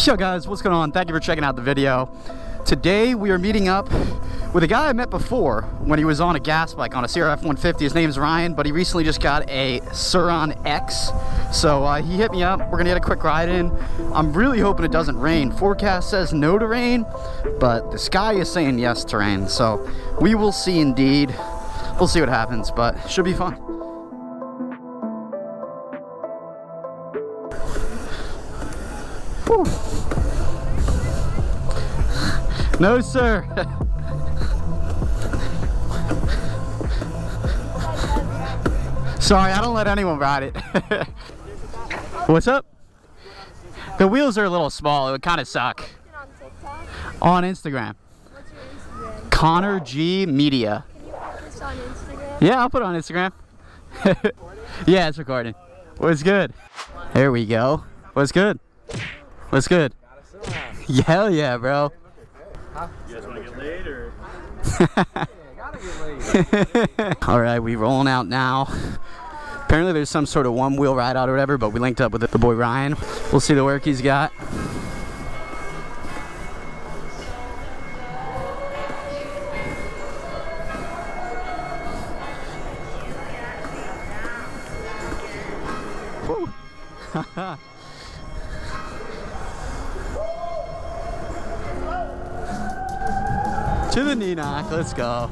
Yo guys, what's going on? Thank you for checking out the video. Today we are meeting up with a guy I met before when he was on a gas bike on a CRF 150. His name's Ryan, but he recently just got a SURRON X. So he hit me up. We're gonna get a quick ride in. I'm really hoping it doesn't rain. Forecast says no to rain, but the sky is saying yes to rain. So we will see indeed. We'll see what happens, but it should be fun. Whew. No, sir. Sorry, I don't let anyone ride it. What's up? The wheels are a little small. It would kind of suck. On TikTok? On Instagram. What's your Instagram? Connor G Media. Can you put this on Instagram? Yeah, I'll put it on Instagram. Yeah, it's recording. What's good? There we go. What's good? What's good? Hell yeah, bro. You guys want to get laid or? All right, we rolling out now. Apparently there's some sort of one-wheel ride out or whatever, but we linked up with the boy Ryan. We'll see the work he's got. Woo. To the knee knock, let's go.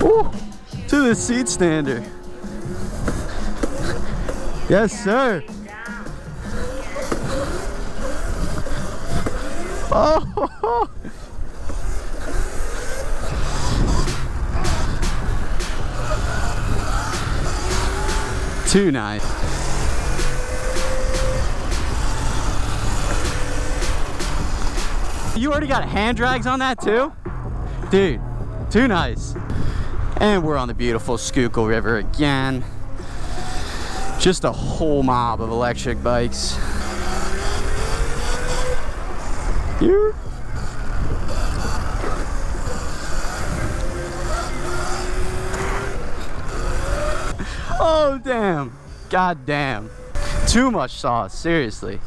Ooh, to the seat stander. Yes, sir. Oh, too nice. You already got hand drags on that too? Dude, too nice. And we're on the beautiful Schuylkill River again. Just a whole mob of electric bikes. Here. Oh, damn. God damn. Too much sauce, seriously.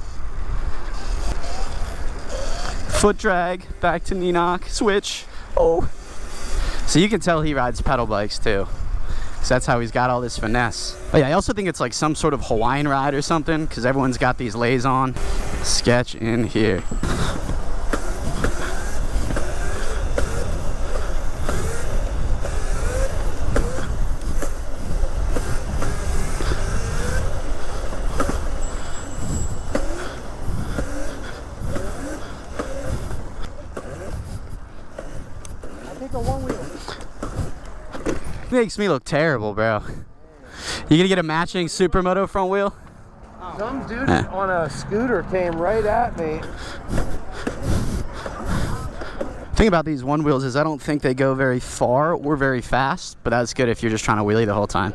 Foot drag, back to knee knock, switch. Oh. So you can tell he rides pedal bikes too. Because that's how he's got all this finesse. Oh yeah, I also think it's like some sort of Hawaiian ride or something, because everyone's got these lays on. Sketch in here. Makes me look terrible, bro. You gonna get a matching Supermoto front wheel? Some dude on a scooter came right at me. Thing about these one wheels is I don't think they go very far or very fast, but that's good if you're just trying to wheelie the whole time.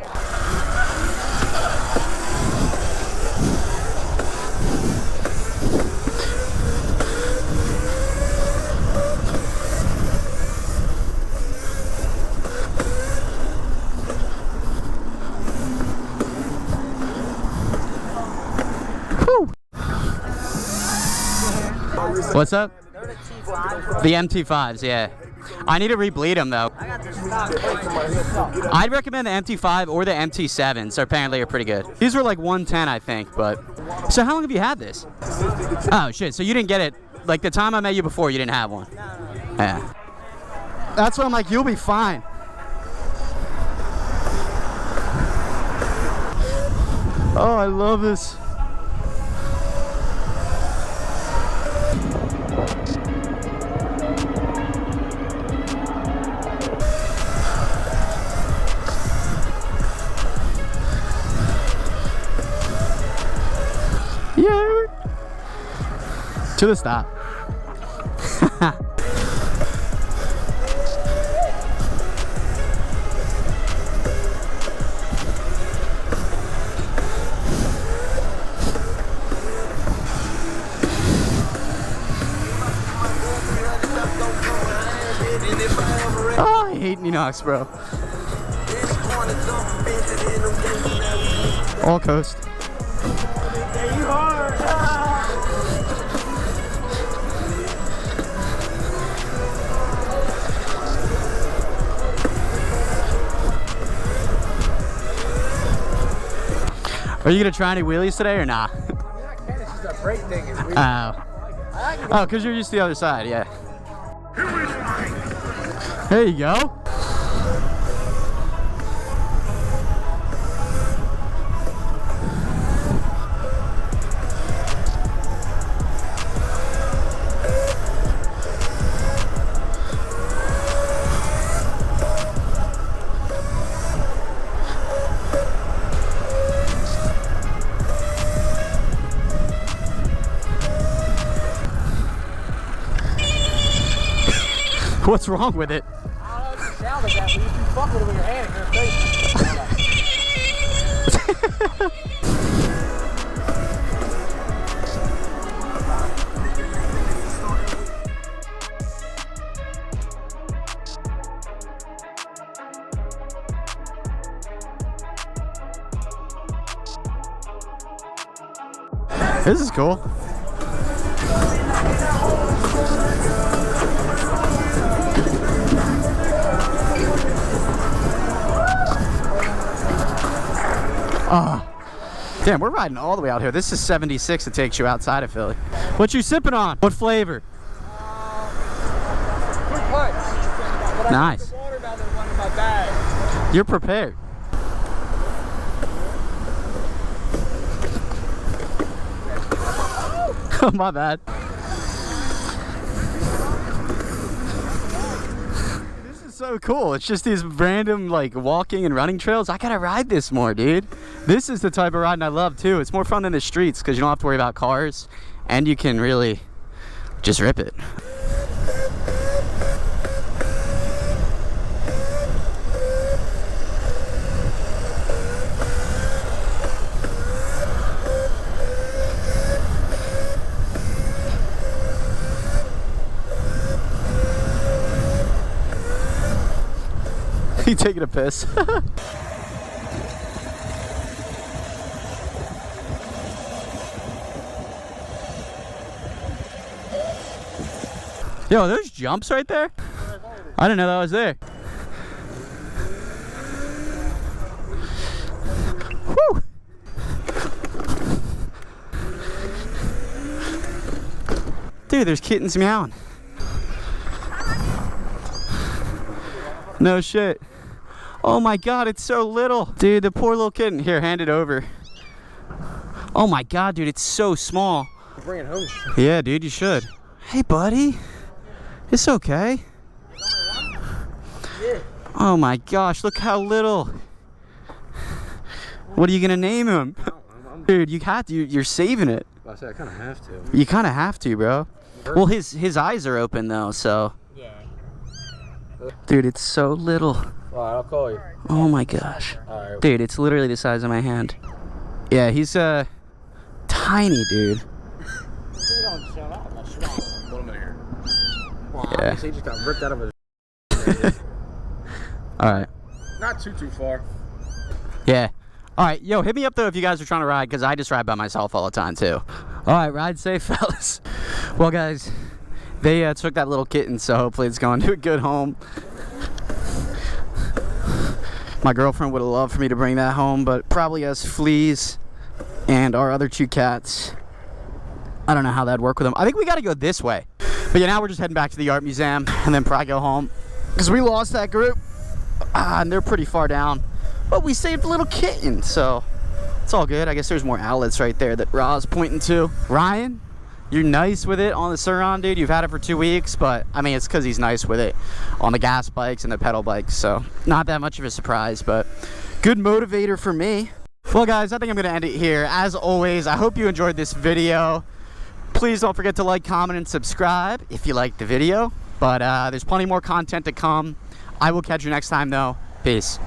What's up? The MT5s, yeah. I need to rebleed them though. I'd recommend the MT5 or the MT7s. Apparently are pretty good. These were like 110, I think, but. So how long have you had this? Oh shit, so you didn't get it, like the time I met you before, you didn't have one? Yeah. That's why I'm like, you'll be fine. Oh, I love this. Yeah. To the stop. Oh, I hate Enox, bro. All coast. You hard. Are you gonna try any wheelies today or nah? It's just a brake thing. It's weird. Oh, because you're used to the other side, yeah. There you go. What's wrong with it? I don't know, it sounds like that, but you can fuck with it with your hand and your face. This is cool. Damn, we're riding all the way out here. This is 76. It takes you outside of Philly. What you sipping on? What flavor? Fruit punch. But Nice. I put the watermelon one in my bag. You're prepared. Oh, my bad. This is so cool. It's just these random like walking and running trails. I gotta ride this more, dude. This is the type of riding I love too. It's more fun than the streets because you don't have to worry about cars and you can really just rip it. You taking a piss? Yo, those jumps right there? I didn't know that was there. Woo! Dude, there's kittens meowing. No shit. Oh my god, it's so little. Dude, the poor little kitten. Here, hand it over. Oh my god, dude, it's so small. Bring it home. Yeah, dude, you should. Hey, buddy. It's okay. Yeah. Oh my gosh, look how little. What are you gonna name him? Dude, you have to. You're saving it. I said I kind of have to. You kind of have to, bro. Well, his eyes are open though, so. Yeah. Dude, it's so little. All right, I'll call you. Oh my gosh. All right. Dude, it's literally the size of my hand. Yeah, he's tiny, dude. You don't shut up. I'm strong. Put him in here. Well, Yeah. obviously he just got ripped out of his. All right. Not too far. Yeah. All right, yo, hit me up though if you guys are trying to ride, because I just ride by myself all the time too. All right, ride safe, fellas. Well, guys, they took that little kitten, so hopefully it's going to a good home. My girlfriend would have loved for me to bring that home, but probably has fleas and our other two cats. I don't know how that'd work with them. I think we got to go this way. But yeah, now we're just heading back to the art museum and then probably go home, because we lost that group and they're pretty far down. But we saved a little kitten, so it's all good. I guess there's more outlets right there that Ra's pointing to. Ryan, you're nice with it on the SURRON, dude. You've had it for 2 weeks, but I mean, it's because he's nice with it on the gas bikes and the pedal bikes, so not that much of a surprise, but good motivator for me. Well, guys, I think I'm going to end it here. As always, I hope you enjoyed this video. Please don't forget to like, comment, and subscribe if you liked the video. But there's plenty more content to come. I will catch you next time, though. Peace.